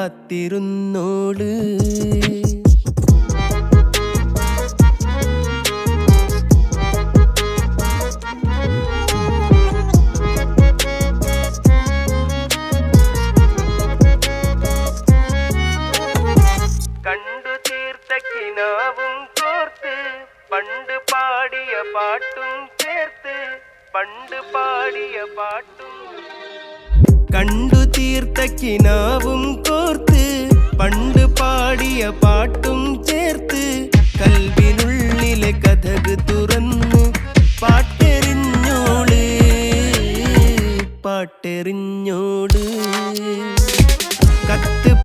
കാത്തിരുന്നോള്. കണ്ടു തീർത്ത കിനാവും കോർത്ത് പണ്ട് പാടിയ പാട്ടും ചേർത്ത് പണ്ട് പാടിയ പാട്ടും. കണ്ടു തീർത്ത കിനാവും